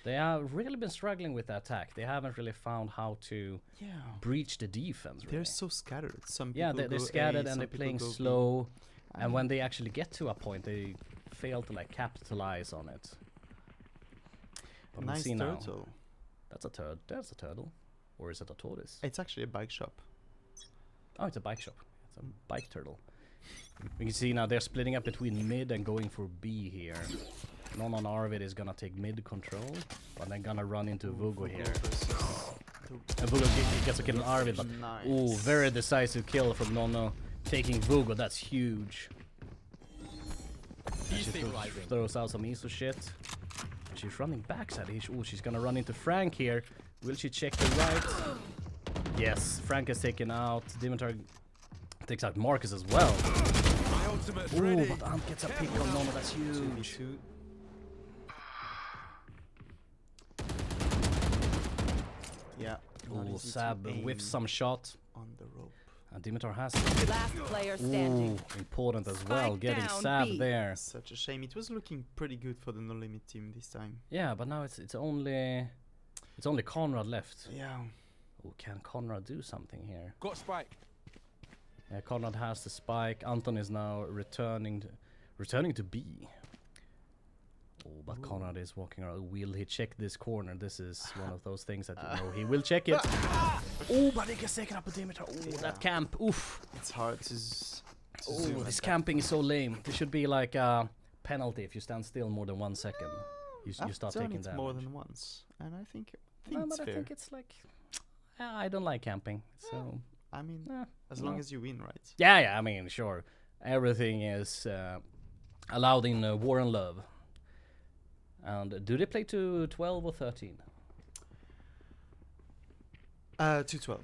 They have really been struggling with the attack. They haven't really found how to Yeah. breach the defense. Really. They're so scattered. Some Yeah, people they're go scattered A, and some they're people playing go B. slow. And when they actually get to a point, they fail to like capitalize on it. But we'll Nice see now. turtle. That's a turd. That's a turtle, or is it a tortoise? It's actually a bike shop. Oh, it's a bike shop. It's a bike turtle. We can see now they're splitting up between mid and going for B here. Non on Arvid is gonna take mid control, but then gonna run into Vogo here. And Vogo gets a kill on Arvid, but Nice. ooh, very decisive kill from Nono, taking Vogo. That's huge. And she throws out some ISO shit. She's running backside. Ooh, she's gonna run into Frank here. Will she check the right? Yes, Frank is taken out. Dimitar takes out Marcus as well. My ultimate's Ooh, ready. but Ant gets a pick on Nono. That's huge. 2v2. Yeah. not Ooh, easy to Sab aim whiffs some shot. on the rope. And Dimitar has Last player standing. important as well, Spike getting down Sab B. there. Such a shame. It was looking pretty good for the No Limit team this time. Yeah, but now it's only Conrad left. Yeah. Oh, can Conrad do something here? Got spike. Yeah, Conrad has the spike. Anton is now returning to B. Oh, but Conrad is walking around. Will he check this corner? This is one of those things that you know he will check it. Oh, but he gets taken up with Dimitar. Oh, that camp. Oof. It's hard to zoom Oh, at this that. camping is so lame. There should be like a penalty if you stand still more than 1 second. You I've start done taking it damage. more than once, and I think No, it's but fair. I think it's like I don't like camping. So I mean, eh, as long no. as you win, right? yeah, I mean, sure, everything is allowed in War and Love. And do they play to 12 or 13? 212.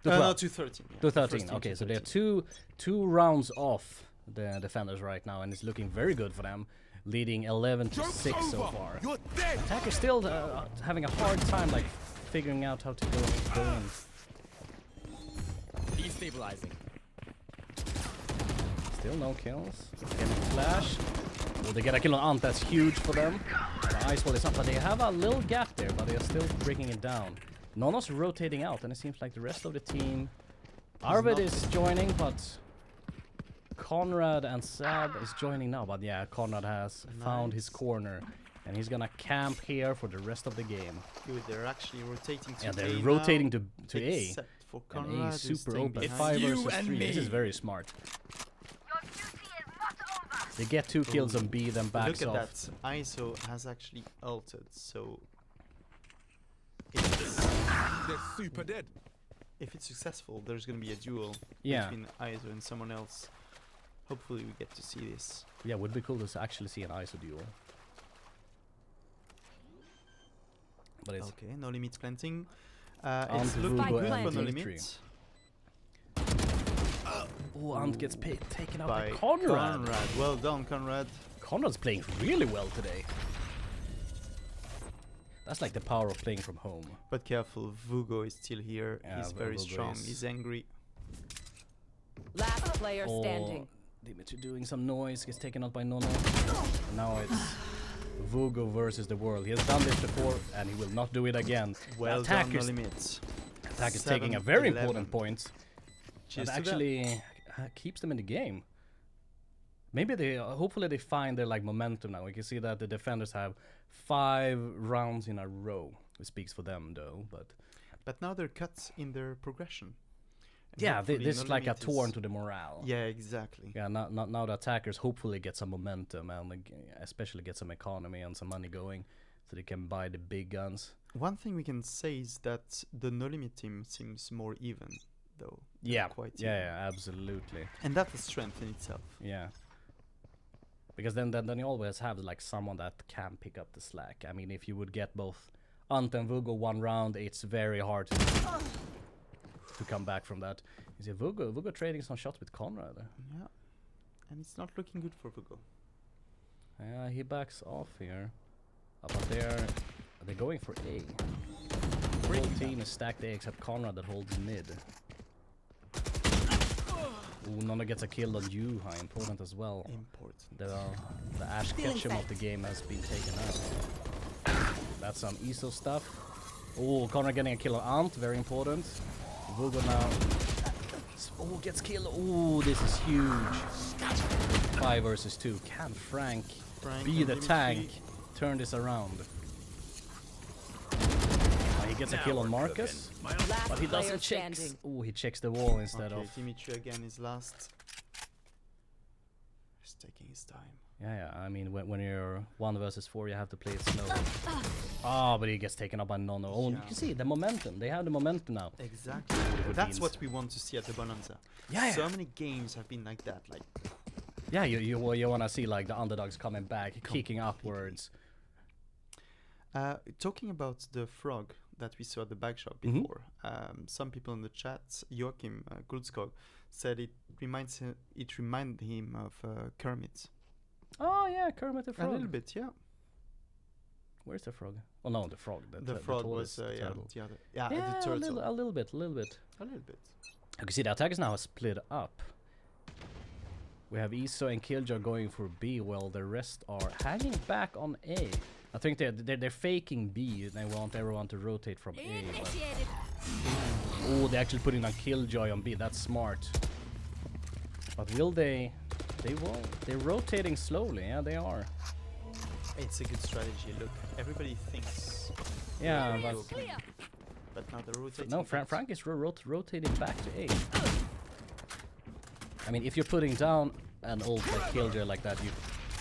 To No, 12. 213. Yeah. To The first 13. team Okay, to so they're 13. two rounds off the defenders right now, and it's looking very good for them, leading 11 to 6 so far. You're dead. Attackers still having a hard time like figuring out how to go in. Destabilizing. Still no kills. Getting flash. Oh, they get a kill on Ant. That's huge for them. The ice wall is up, but they have a little gap there, but they are still breaking it down. Nono's rotating out, and it seems like the rest of the team. Arvid not- is joining, but Conrad and Sab is joining now, but yeah, Conrad has found his Nice. corner, and he's gonna camp here for the rest of the game. Dude, they're actually rotating to Yeah, they're A rotating now, to A, except for and A Conrad, is who's super staying open. behind. 5 you versus and 3. This me. is very smart. They get 2 kills on B, then backs Look at off. that. ISO has actually ulted, so it's, They're super dead. if it's successful, there's gonna be a duel Yeah. between ISO and someone else. Hopefully, we get to see this. Yeah, would be cool to actually see an ISO duel. But it's Okay, no limit planting. On It's to looking Vugo good and for no Victory. limit. oh, Ant gets taken out by By Conrad. Well done, Conrad. Conrad's playing really well today. That's like the power of playing from home. But careful, Vugo is still here. Yeah, He's very Vugo strong. is- He's angry. Last player standing. Dimitri doing some noise, gets taken out by Nono. And now it's Vugo versus the world. He has done this before, and he will not do it again. Well the done, attack no is, limits. attack is taking a very 7-11. important point. Cheers That to them. actually keeps them in the game. Maybe they, hopefully they find their like momentum now. We can see that the defenders have 5 rounds in a row. It speaks for them though, but But now they're cut in their progression. And yeah, hopefully this no is like a limit torn to the morale. Yeah, exactly. Yeah, now the attackers hopefully get some momentum and especially get some economy and some money going, so they can buy the big guns. One thing we can say is that the no limit team seems more even, though. They're Yeah, quite yeah, even. yeah, absolutely. And that's a strength in itself. Yeah. Because then you always have like someone that can pick up the slack. I mean, if you would get both Ant and Vugo 1 round, it's very hard to come back from that. You see Vugo trading some shots with Conrad. Yeah. And it's not looking good for Vugo. Yeah, he backs off here. But they're going for A. The whole team is stacked A except Conrad that holds mid. Ooh, Nona gets a kill on Yuha, important as well. Important. The Ash Ketchum of the game has been taken out. That's some ESO stuff. Oh, Conrad getting a kill on Ant, very important. Vugo now. Oh, gets killed. Oh, this is huge. 5 versus 2. Can Frank be and the Dimitri. tank? Turn this around. He gets a kill on Marcus, Last but he player doesn't check. standing. Oh, he checks the wall instead Okay, of. Dimitri again is last. He's taking his time. Yeah, I mean, when you're 1 versus 4, you have to play it slow. Ah, but he gets taken up by Nono. Oh, you Yeah. can see the momentum. They have the momentum now. Exactly. Good That's beans. what we want to see at the Bonanza. Yeah, So yeah. many games have been like that. Like, Yeah, you want to see like the underdogs coming back, kicking upwards. talking about the frog that we saw at the bag shop Mhm. before, some people in the chat, Joachim Gulskog, said it reminded him of Kermit. Oh yeah, Kermit the A Frog. little bit, yeah. Where's the frog? Oh no, the frog. The frog tallest was turtle. the other. Yeah, the turtle. a little bit. A little bit. You can see the attackers now are split up. We have Iso and Killjoy going for B, while the rest are hanging back on A. I think they're faking B. They want everyone to rotate from A. But oh, they're actually putting on Killjoy on B. That's smart. But will they? They won't. They're rotating slowly. Yeah, they are. It's a good strategy. Look, everybody thinks. Yeah, they're but okay, but now they're rotating. no, fast. Frank is rotating back to A. I mean, if you're putting down an ult like Killjoy like that,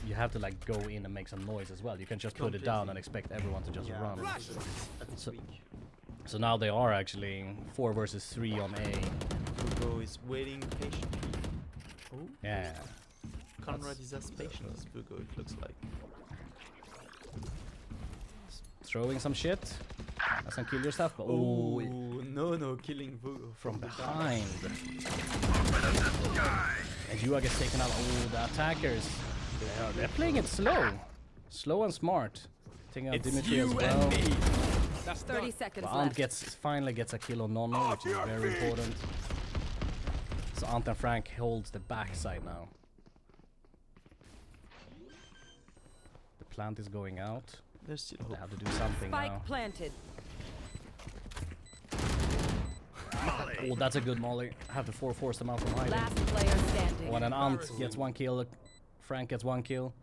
you have to like go in and make some noise as well. You can just put it down and expect everyone to just Yeah, run. that's So- weak. So now they are actually 4 versus 3 on A. Vugo is waiting patiently. Oh, Yeah. Conrad is as patient as Vugo, it looks like. Throwing some shit. That's some Killjoy stuff. But Oh, oh, no, killing Vugo from the back. behind. And Yua gets taken out. Oh, the attackers. They're playing it slow. Slow and smart. Taking out Dimitri as well. That's 30 done. seconds But Ant left. finally gets a kill on Nono, which is very important. So Ant and Frank holds the backside now. The plant is going out. There's still They hope. have to do something Spike now. planted. Oh, that's a good molly. Have to force them out from hiding. Last player standing. When an Ant gets 1 kill, Frank gets 1 kill.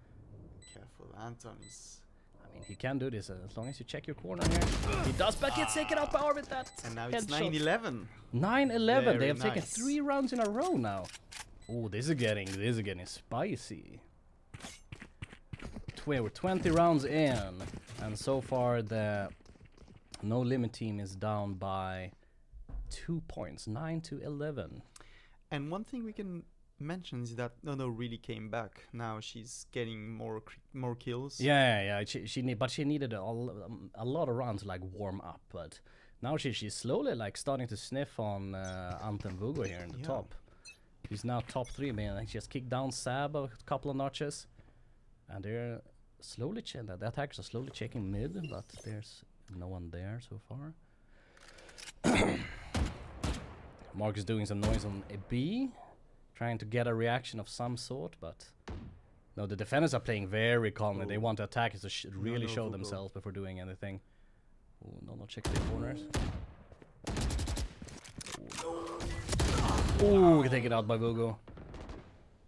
Careful, Anton is... I mean, he can do this as long as you check your corner here. He does, but gets taken out by Arvid. That And now it's headshot. 9-11. 9-11. They Very have taken nice. 3 rounds in a row now. Oh, this is getting spicy. We're 20 rounds in, and so far the No Limit team is down by 2 points, 9-11. And one thing we can mention is that No really came back. Now she's getting more kills. Yeah. She needed a lot of rounds to like warm up, but now she's slowly like starting to sniff on Ant and Vugo here in the top. She's now top 3, man. She just kicked down Sab a couple of notches, and they're slowly the attackers are slowly checking mid, but there's no one there so far. Mark is doing some noise on a B, trying to get a reaction of some sort, but no, the defenders are playing very calmly. They want the attackers to really show themselves before doing anything. Oh, no, check the corners. Oh, take it out by Vugo.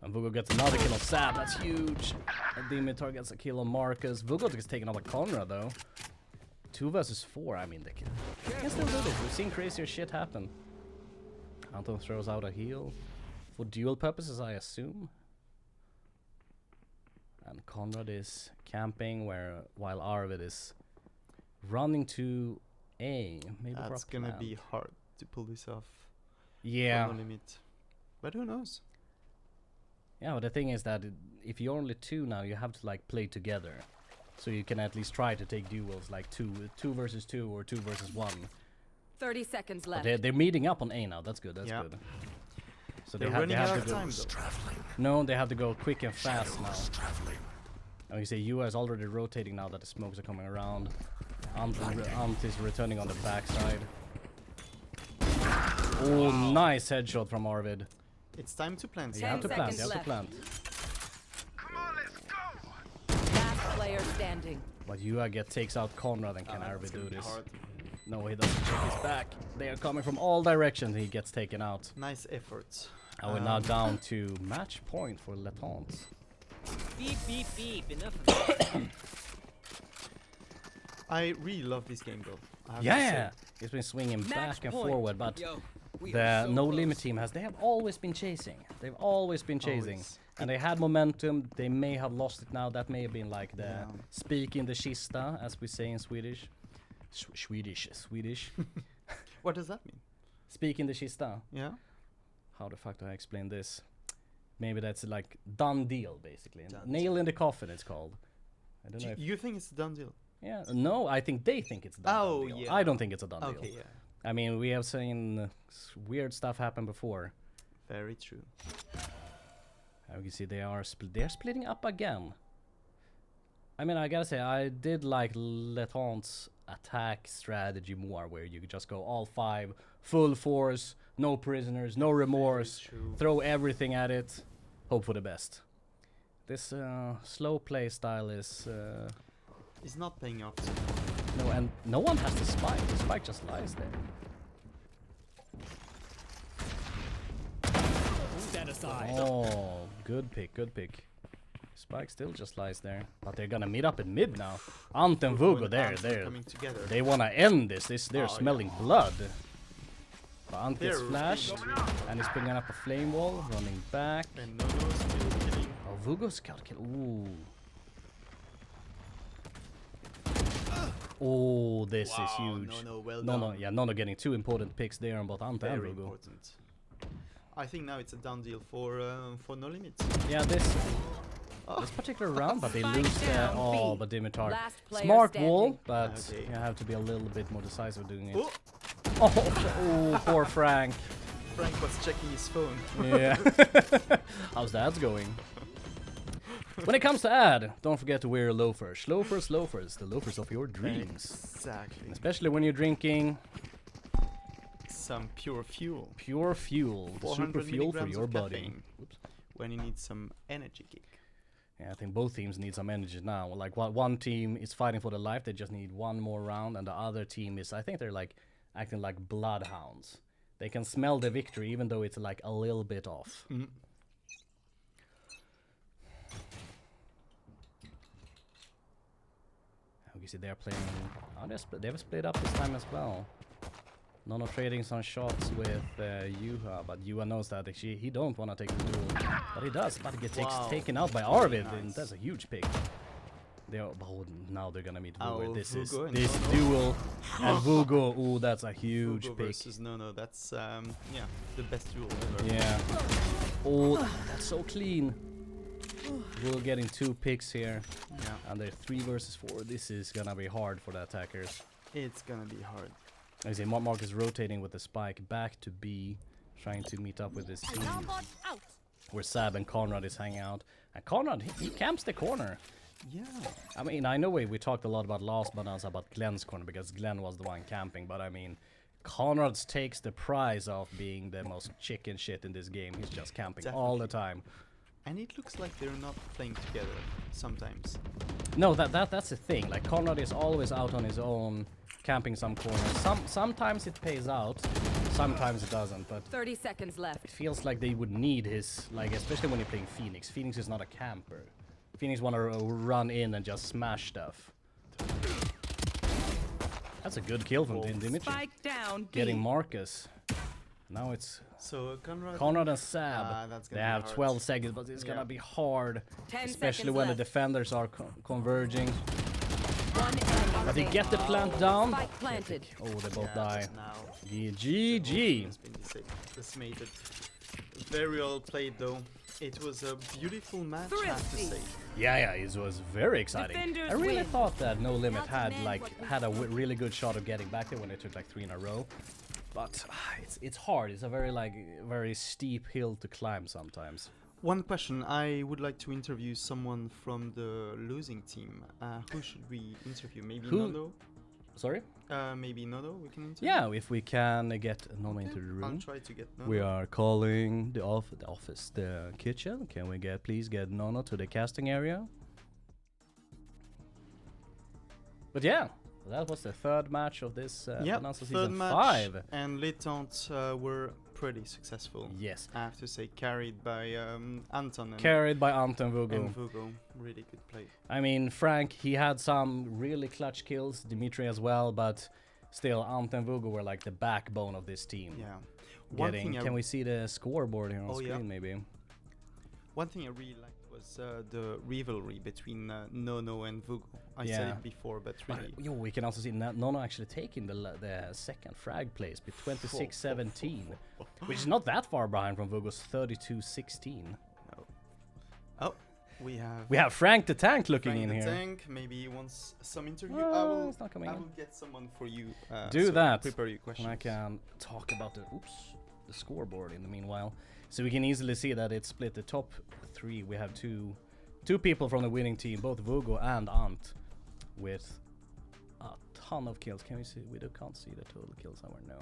And Vugo gets another kill on Sab, that's huge. And Dimitar gets a kill on Marcus. Vugo gets taken out by Conrad though. 2 versus 4, I mean, they can still do this. We've seen crazier shit happen. Anton throws out a heal. For dual purposes, I assume. And Conrad is camping while Arvid is running to A. Maybe That's for a gonna plant. be hard to pull this off. Yeah. No Limit. But who knows? Yeah, but the thing is that if you're only 2 now, you have to like play together. So you can at least try to take duels like 2 versus 2 or 2 versus 1. 30 seconds But left. they're meeting up on A now. That's good. That's good. So They're they running have out to of go. time though. No, they have to go quick and fast now. Oh, you say US is already rotating now that the smokes are coming around. Ant is returning on the backside. Oh, nice headshot from Arvid. It's time to plant. You have to plant. seconds You have to plant. Last player standing. But Yua takes out Conrad, and can Arvid It's do gonna be this? hard. No, he doesn't check his back. They are coming from all directions. He gets taken out. Nice effort. And we're now down to match point for Letons. Beep, beep, beep. Enough of that. I really love this game though. I have to Yeah, say. he's been swinging Match back and point. forward, but Yo, we the are so No close. Limit team they have always been chasing. They've always been chasing. Always. And they had momentum. They may have lost it now. That may have been like the speak in the kista, as we say in Swedish. Swedish. What does that mean? Speak in the kista. Yeah. How the fuck do I explain this? Maybe that's like done deal, basically. Done Nail in the coffin, it's called. I don't know if... You think it's a done deal? Yeah, no, I think they think it's a done deal. yeah. I don't think it's a done Okay, deal. yeah. I mean, we have seen weird stuff happen before. Very true. You can see they're splitting up again. I mean, I gotta say, I did like Letons' attack strategy more, where you could just go all 5, full force, no prisoners, no remorse, true. throw everything at it, hope for the best. This slow play style is It's not paying off. no, and no one has the spike. The spike just lies there. Stand aside. Oh, good pick, good pick. Spike still just lies there, but they're gonna meet up in mid now. Ant and Vugo, there. Coming together. They wanna end this. They're smelling blood. But Ant gets They're flashed, really and he's putting up a flame wall, running back. And Nono's still killing. Oh, Vugo's got a kill. Ooh. Oh, this is huge. Nono, well Nono, done. yeah, Nono getting 2 important picks there on both Ant and Very Vugo. important. I think now it's a done deal for No Limit. Yeah, this particular round, but they lose down, B. but Dimitar. Last player Smart standing. wall, but Okay. you have to be a little bit more decisive doing it. Oh, Oh, poor Frank. Frank was checking his phone. Yeah. How's that going? When it comes to ad, don't forget to wear your loafers. Loafers, the loafers of your dreams. Exactly. Especially when you're drinking Some pure fuel. pure fuel, the super 400 fuel for milligrams your of body. caffeine. When you need some energy kick. Yeah, I think both teams need some energy now. Like one team is fighting for their life, they just need one more round, and the other team is, I think they're like acting like bloodhounds. They can smell the victory even though it's like a little bit off. Mm. You see they're playing. Oh, they've split up this time as well. Nono trading some shots with Yuha, but Yuha knows that he don't want to take the duel, but he does. But he gets taken out by Arvid, and that's a huge pick. Now they're gonna meet Vugo. This duel and Vugo. Ooh, that's a huge Vugo pick. versus no, that's the best duel ever. Yeah. Oh, that's so clean. We're getting 2 picks here. Yeah. And they're 3 versus 4. This is gonna be hard for the attackers. It's gonna be hard. I see Mark is rotating with the spike back to B, trying to meet up with his team. Where Sab and Conrad is hanging out. And Conrad, he camps the corner. Yeah. I mean, I know we talked a lot about last Bonanza about Glenn's corner because Glenn was the one camping, but I mean, Conrad takes the prize of being the most chicken shit in this game. He's just camping all the time. And it looks like they're not playing together sometimes. No, that's the thing. Like Conrad is always out on his own, camping some corners. Sometimes it pays out, sometimes it doesn't. But 30 seconds left. it feels like they would need his, like, especially when you're playing Phoenix. Phoenix is not a camper. Phoenix want to run in and just smash stuff. That's a good kill from Dimitri. Spike down. Getting Marcus. Now it's So Conrad and Sab. that's They gonna be have hard. 12 seconds, but it's gonna be hard. 10 Especially seconds when left. the defenders are converging. One enemy But they remaining. get the plant down. Spike planted. Oh, they both Yeah, die. but now GG. has been decimated. Very well played though. It was a beautiful match, I have to say. Yeah, it was very exciting. Defenders I really win. thought that No Limit had a really good shot of getting back there when they took like 3 in a row. But it's hard. It's a very steep hill to climb sometimes. One question. I would like to interview someone from the losing team. Who should we interview? Maybe Who? Nono? Sorry? Maybe Nono we can interview? Yeah, if we can get Nono into the I'll room. try to get Nono. We are calling the office, the kitchen. Can we please get Nono to the casting area? But yeah, that was the 3rd match of this Bonanza third season match, 5. and L'étente were pretty successful. Yes. I have to say, carried by Anton and, Carried by Anton Vugo. and Vugo. Really good play. I mean, Frank, he had some really clutch kills, Dimitri as well, but still, Anton and Vugo were like the backbone of this team. Yeah. Can we see the scoreboard here on screen, maybe? One thing I really liked was the rivalry between Nono and Vugo. I said it before, but really... We can also see Nono actually taking the second frag place with 26-17, which is not that far behind from Vugo's 32-16. No. Oh, we have Frank the Tank looking Frank in the here. Tank. Maybe he wants some interview. Oh, it's not coming I in. will get someone for you. Do so that. Prepare your questions. And I can talk about the scoreboard in the meanwhile. So we can easily see that it's split the top 3. We have two people from the winning team, both Vugo and Ant, with a ton of kills. Can we see? We can't see the total kills somewhere. No.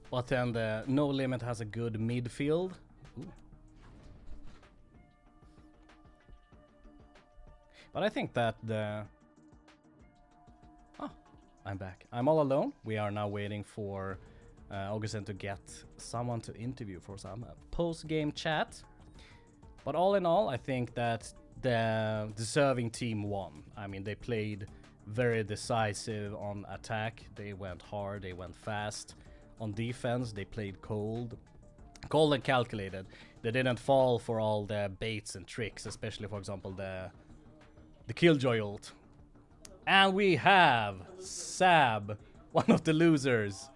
But then the No Limit has a good midfield. Ooh. But I think that I'm back. I'm all alone. We are now waiting for Augustin to get someone to interview for some post-game chat. But all in all, I think that the deserving team won. I mean, they played very decisive on attack. They went hard, they went fast. On defense, they played cold and calculated. They didn't fall for all the baits and tricks, especially, for example, the Killjoy ult. And we have Sab, one of the losers.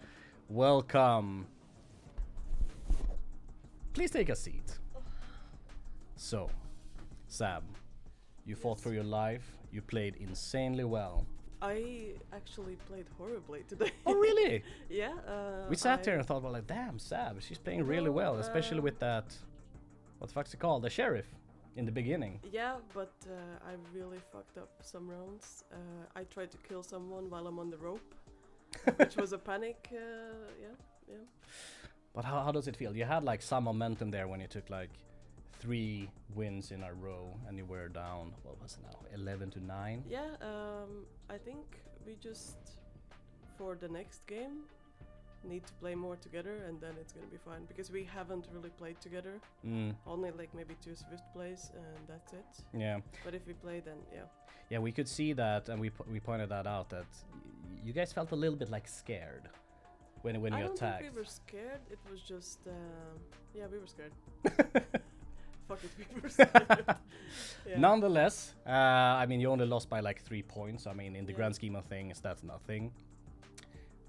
Welcome. Please take a seat. So, Sab, you fought for your life. You played insanely well. I actually played horribly today. Oh, really? Yeah. We sat here and thought, well, like, damn, Sab, she's playing really well, especially with that, what the fuck's it called? The sheriff in the beginning. Yeah, but I really fucked up some rounds. I tried to kill someone while I'm on the rope, which was a panic. Yeah. But how does it feel? You had like some momentum there when you took like 3 wins in a row and you were down, what was it now, 11-9? Yeah, I think we just, for the next game, need to play more together, and then it's gonna be fine. Because we haven't really played together. Only like maybe 2 Swift plays, and that's it. Yeah. But if we play, then yeah. Yeah, we could see that, and we pointed that out, that you guys felt a little bit like scared when I you don't attacked. think we were scared. It was just yeah, we were scared. Fuck it, we were scared. Yeah. Nonetheless, I mean, you only lost by like 3 points. I mean, in the Yeah. grand scheme of things, that's nothing.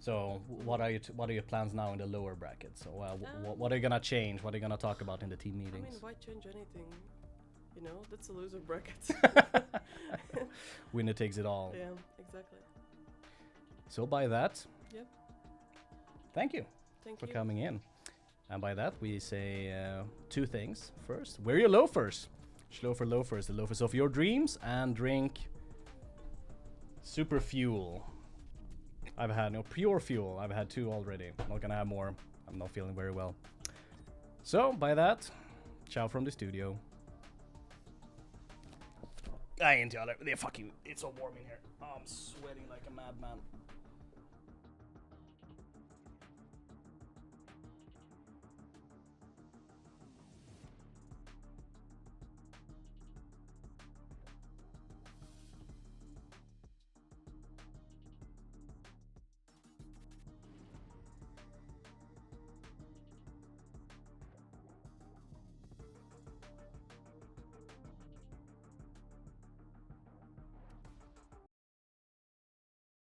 So, what are your plans now in the lower brackets? So, what are you gonna change? What are you gonna talk about in the team I mean, meetings? why change anything? You know, that's a loser bracket. Winner takes it all. Yeah, exactly. So by that, Yep. thank you Thank for you. coming in. And by that, we say 2 things. First, wear your loafers. Schlofer loafers, the loafers of your dreams, and drink super fuel. I've had no pure fuel. I've had 2 already. Not gonna have more. I'm not feeling very well. So by that, ciao from the studio. I ain't y'all. They're fucking. It's so warm in here. Oh, I'm sweating like a madman.